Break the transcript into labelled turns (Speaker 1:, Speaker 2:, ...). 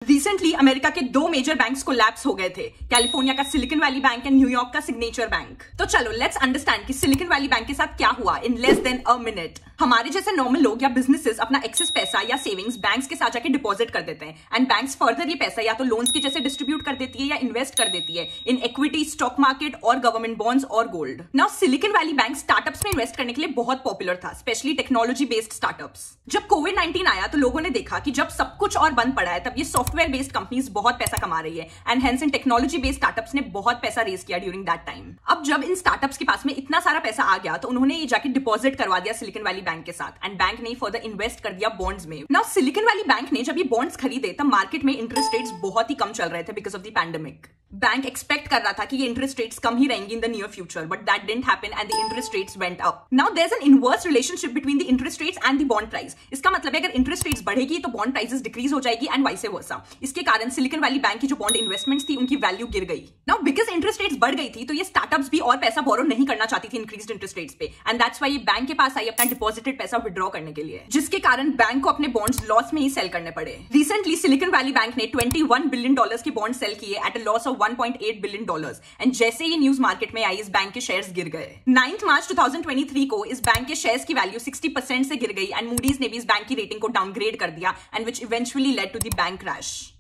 Speaker 1: Recently America के दो major banks collapse हो गए थे, कैलिफोर्निया का silicon valley bank and New York का सिग्नेचर बैंक। तो चलो लेट्स अंडरस्टैंड कि सिलिकॉन वैली बैंक के साथ क्या हुआ in less than a minute. हमारे जैसे नॉर्मल लोग या बिजनेसेस अपना एक्सेस पैसा या सेविंग्स बैंक्स के साथ जाके डिपॉजिट कर देते हैं एंड बैंक्स फर्दर ये पैसा या तो लोन्स के जैसे डिस्ट्रीब्यूट कर देती है या इन्वेस्ट कर देती है इन इक्विटी, स्टॉक मार्केट और गवर्नमेंट बॉन्ड्स और gold. Now silicon valley bank startups में इन्वेस्ट करने के लिए बहुत पॉपुलर था, स्पेशली टेक्नोलॉजी बेस्ड स्टार्टअप्स। जब कोविड-19 आया तो लोगों ने देखा कि जब सब कुछ और बंद पड़ा है तब ये सॉफ्टवेयर बेस्ड कंपनीज बहुत पैसा कमा रही है and hence in technology based startups ने बहुत पैसा रेज किया ड्यूरिंग दैट टाइम। अब जब इन स्टार्टअप्स के पास में इतना सारा पैसा आ गया तो उन्होंने ये जाके डिपॉजिट करवा दिया सिलिकॉन वैली बैंक के साथ एंड बैंक ने फर्दर इन्वेस्ट कर दिया बॉन्ड्स में। नाउ सिलिकॉन वैली बैंक ने जब ये बॉन्ड्स खरीदे तब मार्केट में इंटरेस्ट रेट्स बहुत ही कम चल रहे थे because of the pandemic. Bank expect कर रहा था कि ये इंटरेस्ट रेट्स कम ही रहेंगी in the near future, but that didn't happen and the interest rates went up. Now there is an inverse relationship between the interest rates and the bond price. इसका मतलब है अगर इंटरेस्ट रेट्स बढ़ेगी तो bond prices decrease हो जाएगी and vice versa. इसके कारण सिलिकॉन वैली बैंक की जो बॉन्ड इन्वेस्टमेंट्स थी उनकी वैल्यू गिर गई। नाउ बिकॉज इंटरेस्ट रेट्स बढ़ गई थी तो ये स्टार्टअप्स भी और पैसा बोरो नहीं करना चाहती थी इंक्रीज्ड इंटरेस्ट रेट्स पे एंड दैट्स व्हाई ये बैंक के पास आई अपना डिपॉजिटेड पैसा विड्रॉ करने के लिए, जिसके कारण बैंक को अपने बॉन्ड्स लॉस में ही सेल करने पड़े। रिसेंटली सिलिकॉन वैली बैंक ने $21 बिलियन की बॉन्ड सेल किए at a loss of $1.8 billion and जैसे ये न्यूज मार्केट में आई इस बैंक के शेयर्स गिर गए। 9 मार्च 2023 को इस बैंक के शेयर्स की वैल्यू 60% से गिर गई एंड मूडीज ने भी इस बैंक की रेटिंग को डाउनग्रेड कर दिया and which eventually led to the bank crash.